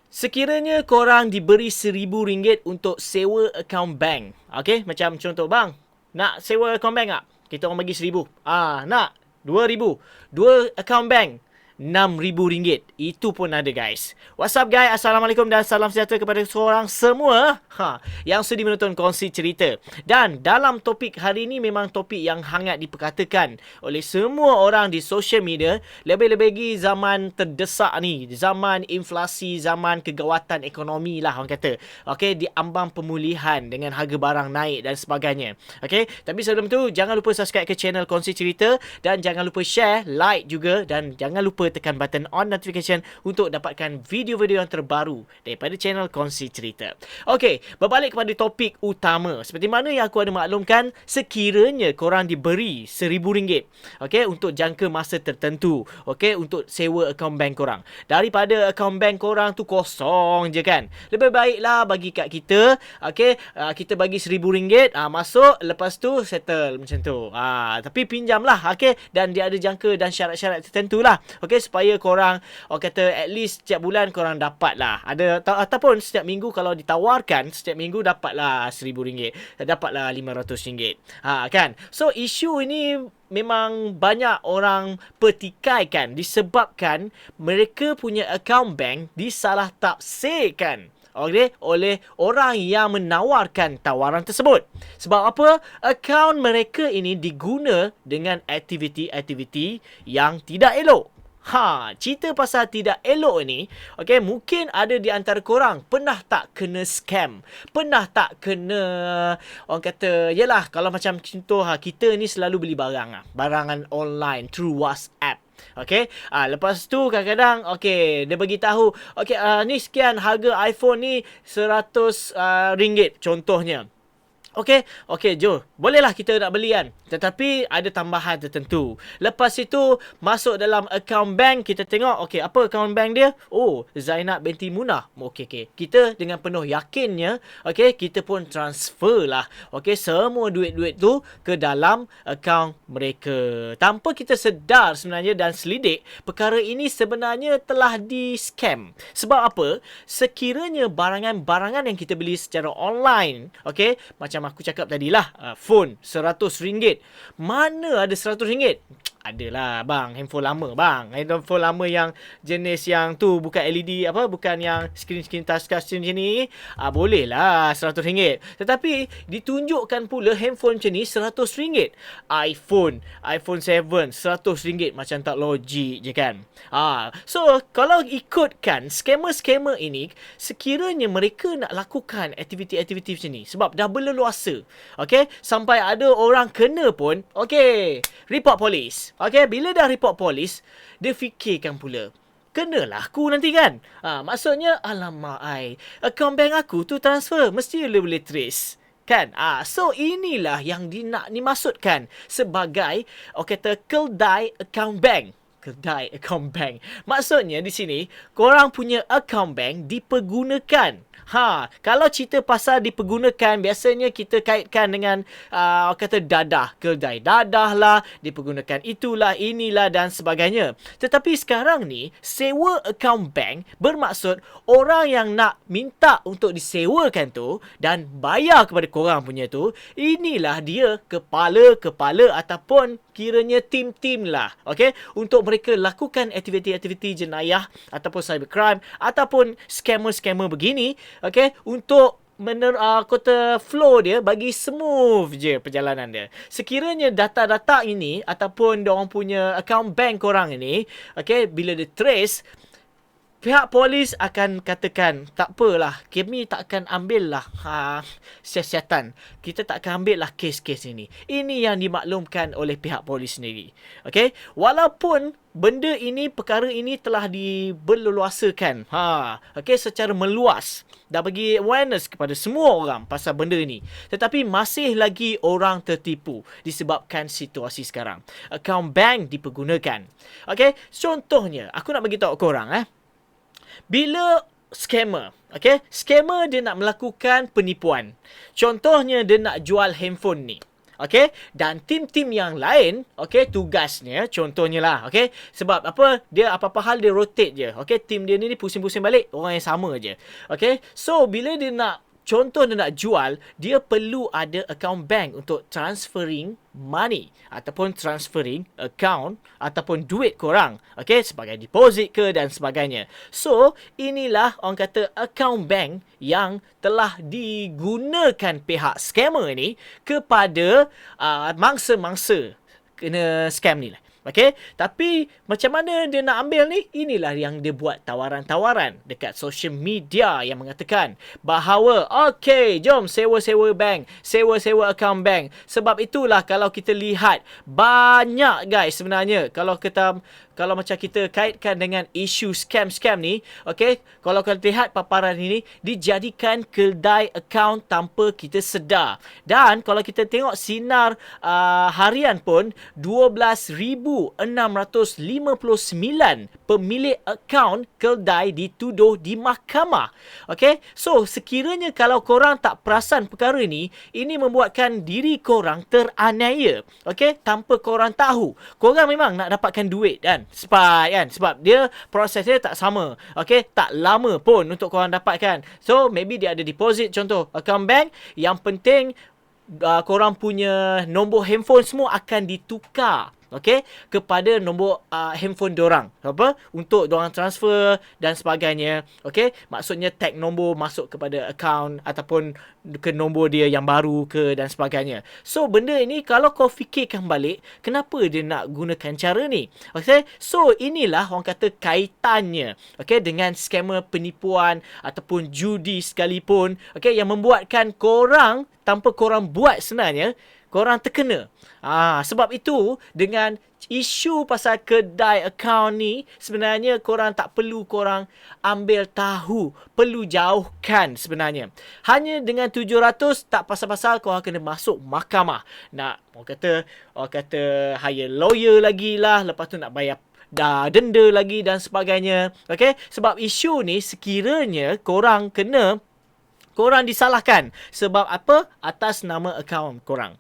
Sekiranya korang diberi RM1,000 untuk sewa akaun bank. Okay, macam contoh bang. Nak sewa akaun bank tak? Kita orang bagi RM1,000. Nak RM2,000. Dua akaun bank. RM6,000. Itu pun ada guys. What's up guys? Assalamualaikum dan salam sejahtera kepada korang semua. Yang sudi menonton kongsi cerita. Dan dalam topik hari ini memang topik yang hangat diperkatakan oleh semua orang di social media. Lebih-lebih lagi zaman terdesak ni. Zaman inflasi, zaman kegawatan ekonomi lah orang kata. Okay, di ambang pemulihan dengan harga barang naik dan sebagainya. Okay, tapi sebelum tu jangan lupa subscribe ke channel kongsi cerita. Dan jangan lupa share, like juga. Dan jangan lupa tekan button on notification untuk dapatkan video-video yang terbaru daripada channel kongsi cerita. Okey, berbalik kepada topik utama. Seperti mana yang aku ada maklumkan, sekiranya korang diberi RM1,000, okey, untuk jangka masa tertentu, okey, untuk sewa akaun bank korang. Daripada akaun bank korang tu kosong je kan. Lebih baiklah bagi kat kita, okey, kita bagi RM1,000, masuk, lepas tu settle macam tu. Tapi pinjamlah, okey, dan dia ada jangka dan syarat-syarat tertentu lah. Okey, supaya korang kata at least setiap bulan korang dapat lah. Ataupun setiap minggu kalau ditawarkan setiap minggu dapatlah RM1,000, dapatlah RM500. Kan? So isu ini memang banyak orang pertikaikan disebabkan mereka punya akaun bank disalah tafsirkan oleh orang yang menawarkan tawaran tersebut. Sebab apa? Akaun mereka ini diguna dengan aktiviti-aktiviti yang tidak elok. Cerita pasal tidak elok ni, okay, mungkin ada di antara korang pernah tak kena scam? Pernah tak kena, orang kata, yelah, kalau macam contoh, kita ni selalu beli barangan online through WhatsApp. Okay, lepas tu kadang-kadang, okay, dia bagi tahu, okay, ni sekian harga iPhone ni RM100 contohnya. Okay, jom. Bolehlah kita nak beli kan. Tetapi ada tambahan tertentu. Lepas itu, masuk dalam akaun bank, kita tengok, okay, apa akaun bank dia? Oh, Zainab binti Munah. Okay. Kita dengan penuh yakinnya, okay, kita pun transfer lah, okay, semua duit-duit tu ke dalam akaun mereka. Tanpa kita sedar sebenarnya dan selidik, perkara ini sebenarnya telah di-scam. Sebab apa? Sekiranya barangan-barangan yang kita beli secara online, okay, macam aku cakap tadilah, phone RM100. Mana ada RM100? Adalah bang, handphone lama bang. Handphone lama yang jenis yang tu bukan LED, bukan yang screen touch screen macam ni. Boleh lah RM100. Tetapi ditunjukkan pula handphone macam ni RM100. iPhone 7 RM100. Macam tak logik je kan. So kalau ikutkan scammer-scammer ini, sekiranya mereka nak lakukan aktiviti-aktiviti macam ni, sebab dah berleluasa, okay, sampai ada orang kena pun, okay, report polis. Okay, bila dah report polis, dia fikirkan pula, kenalah aku nanti kan. Maksudnya, alamak akaun bank aku tu transfer, mesti boleh trace kan. So inilah yang dimaksudkan sebagai kata kedai akaun bank. Kedai akaun bank. Maksudnya di sini korang punya akaun bank dipergunakan. Kalau cerita pasal dipergunakan, biasanya kita kaitkan dengan kata dadah, kedai dadah lah, dipergunakan itulah, inilah dan sebagainya. Tetapi sekarang ni, sewa akaun bank bermaksud orang yang nak minta untuk disewakan tu dan bayar kepada korang punya tu, inilah dia kepala-kepala ataupun kiranya tim-tim lah, okay, untuk mereka lakukan aktiviti-aktiviti jenayah ataupun cybercrime ataupun scammer-scammer begini, okay, untuk kota flow dia bagi smooth je perjalanan dia. Sekiranya data-data ini ataupun diorang punya account bank korang ini, okay, bila dia trace, pihak polis akan katakan, tak apalah, kami tak akan ambil lah siasatan. Kita tak akan ambil lah kes-kes ini. Ini yang dimaklumkan oleh pihak polis sendiri. Okay? Walaupun benda ini, perkara ini telah diberleluasakan. Okay, secara meluas. Dah bagi awareness kepada semua orang pasal benda ini. Tetapi masih lagi orang tertipu disebabkan situasi sekarang. Akaun bank dipergunakan. Okay? Contohnya, aku nak bagi tahu korang, bila scammer, okay, scammer dia nak melakukan penipuan. Contohnya dia nak jual handphone ni. okey, dan tim-tim yang lain, okey, tugasnya contohnya lah, okey, sebab apa, dia apa-apa hal dia rotate je, okey, tim dia ni pusing-pusing balik orang yang sama je, okey. So bila dia nak contoh dia nak jual, dia perlu ada account bank untuk transferring money ataupun transferring account ataupun duit korang, okay, sebagai deposit ke dan sebagainya. So inilah orang kata account bank yang telah digunakan pihak scammer ni kepada mangsa-mangsa kena scam ni lah. Okay, tapi macam mana dia nak ambil ni? Inilah yang dia buat tawaran-tawaran dekat social media yang mengatakan bahawa okay, jom sewa-sewa bank, sewa-sewa account bank. Sebab itulah kalau kita lihat banyak guys sebenarnya kalau macam kita kaitkan dengan isu scam-scam ni, okay, kalau kita lihat paparan ini dijadikan kedai account tanpa kita sedar. Dan kalau kita tengok sinar harian pun 12,659 pemilik akaun kedai dituduh di mahkamah. Okay, so sekiranya kalau korang tak perasan perkara ni, ini membuatkan diri korang teraniaya, okay, tanpa korang tahu. Korang memang nak dapatkan duit kan, sebab dia proses dia tak sama, okay, tak lama pun untuk korang dapatkan. So maybe dia ada deposit, contoh account bank, yang penting korang punya nombor handphone semua akan ditukar, okay, kepada nombor handphone dorang, apa, untuk dorang transfer dan sebagainya, okay. Maksudnya tag nombor masuk kepada account ataupun ke nombor dia yang baru ke dan sebagainya. So benda ini kalau kau fikirkan balik, kenapa dia nak gunakan cara ni, okay. So inilah orang kata kaitannya, okay, dengan skema penipuan ataupun judi sekalipun, okay, yang membuatkan korang tanpa korang buat sebenarnya korang terkena. Sebab itu dengan isu pasal kedai account ni, sebenarnya korang tak perlu korang ambil tahu, perlu jauhkan sebenarnya. Hanya dengan 700 tak pasal-pasal korang kena masuk mahkamah. Nak orang kata hire lawyer lagi lah, lepas tu nak bayar denda lagi dan sebagainya. Okay, sebab isu ni sekiranya korang disalahkan sebab apa? Atas nama akaun korang.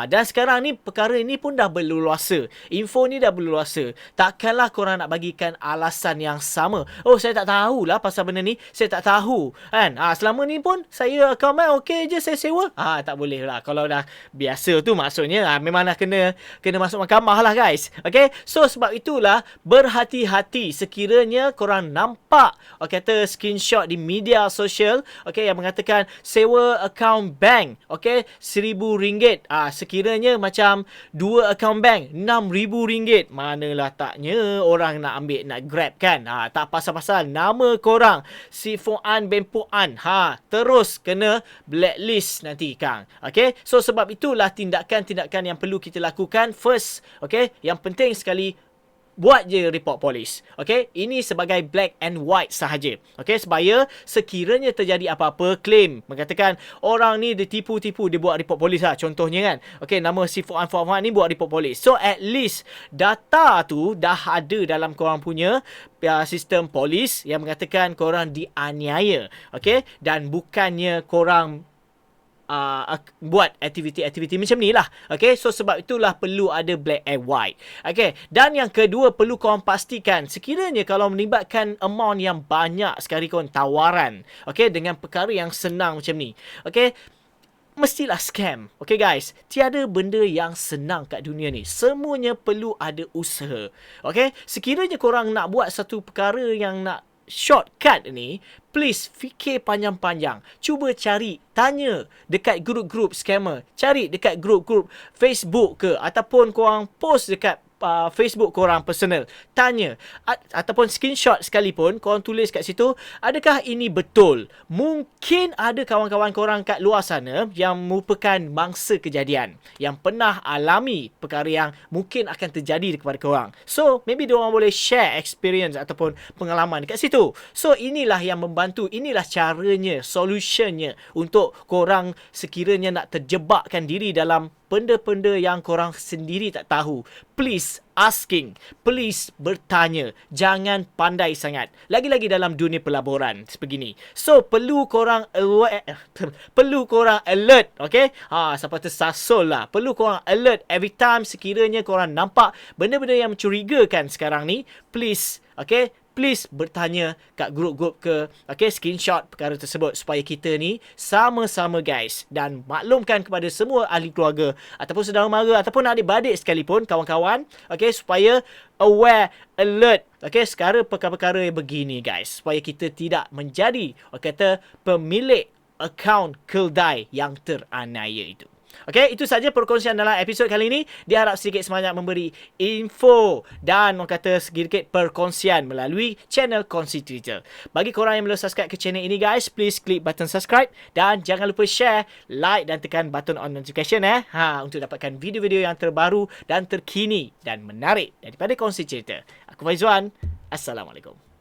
Dan sekarang ni perkara ni pun dah berleluasa. Info ni dah berleluasa. Takkanlah korang nak bagikan alasan yang sama. Oh, saya tak tahulah pasal benda ni. Saya tak tahu. Kan? Selama ni pun saya akaun bank okey je saya sewa. Tak boleh lah. Kalau dah biasa tu maksudnya memang dah kena masuk mahkamah lah guys. Okay? So sebab itulah berhati-hati sekiranya korang nampak kata screenshot di media sosial, okay, yang mengatakan sewa akaun bank, okay, RM1,000. Sekiranya macam 2 akaun bank RM6,000, manalah taknya orang nak ambil, nak grab kan. Tak pasal-pasal nama korang si Fuan bin Puan, terus kena blacklist nanti kang. Okay, so sebab itulah tindakan-tindakan yang perlu kita lakukan first, okay, yang penting sekali buat je report polis. Okay, ini sebagai black and white sahaja. Okay, supaya sekiranya terjadi apa-apa, claim mengatakan orang ni ditipu-tipu, dia buat report polis lah contohnya kan. Okay, nama si Fuan ni buat report polis. So at least data tu dah ada dalam korang punya sistem polis yang mengatakan korang dianiaya. Okay, dan bukannya korang buat aktiviti-aktiviti macam ni lah. Okay, so sebab itulah perlu ada black and white. Okay, dan yang kedua perlu korang pastikan sekiranya kalau melibatkan amount yang banyak sekali korang tawaran, okay, dengan perkara yang senang macam ni, okay, mestilah scam. Okay guys, tiada benda yang senang kat dunia ni. Semuanya perlu ada usaha. Okay, sekiranya korang nak buat satu perkara yang nak shortcut ni, please fikir panjang-panjang. Cuba tanya dekat grup-grup scammer. Cari dekat grup-grup Facebook ke, ataupun korang post dekat Facebook korang personal. Tanya ataupun screenshot sekalipun, korang tulis kat situ, adakah ini betul? Mungkin ada kawan-kawan korang kat luar sana yang merupakan mangsa kejadian, yang pernah alami perkara yang mungkin akan terjadi kepada korang. So maybe diorang boleh share experience ataupun pengalaman dekat situ. So inilah yang membantu, inilah caranya, solutionnya untuk korang sekiranya nak terjebakkan diri dalam benda-benda yang korang sendiri tak tahu, please asking, please bertanya, jangan pandai sangat. Lagi-lagi dalam dunia pelaburan sebegini. So perlu korang aware, perlu korang alert, okay? Sampai tersasul lah. Perlu korang alert every time sekiranya korang nampak benda-benda yang mencurigakan sekarang ni, please, okay? Please bertanya kat grup-grup ke, okay, screenshot perkara tersebut supaya kita ni sama-sama guys, dan maklumkan kepada semua ahli keluarga ataupun saudara mara ataupun adik-beradik sekalipun, kawan-kawan, okay, supaya aware, alert, okay, sekarang perkara-perkara yang begini guys, supaya kita tidak menjadi, kata, pemilik akaun keldai yang teraniaya itu. Okay, itu saja perkongsian dalam episod kali ini. Diharap sedikit sebanyak memberi info dan orang kata sedikit perkongsian melalui channel Kongsi Twitter. Bagi korang yang belum subscribe ke channel ini guys, please klik button subscribe dan jangan lupa share, like dan tekan button on notification untuk dapatkan video-video yang terbaru dan terkini dan menarik daripada Kongsi Cerita. Aku Faizwan. Assalamualaikum.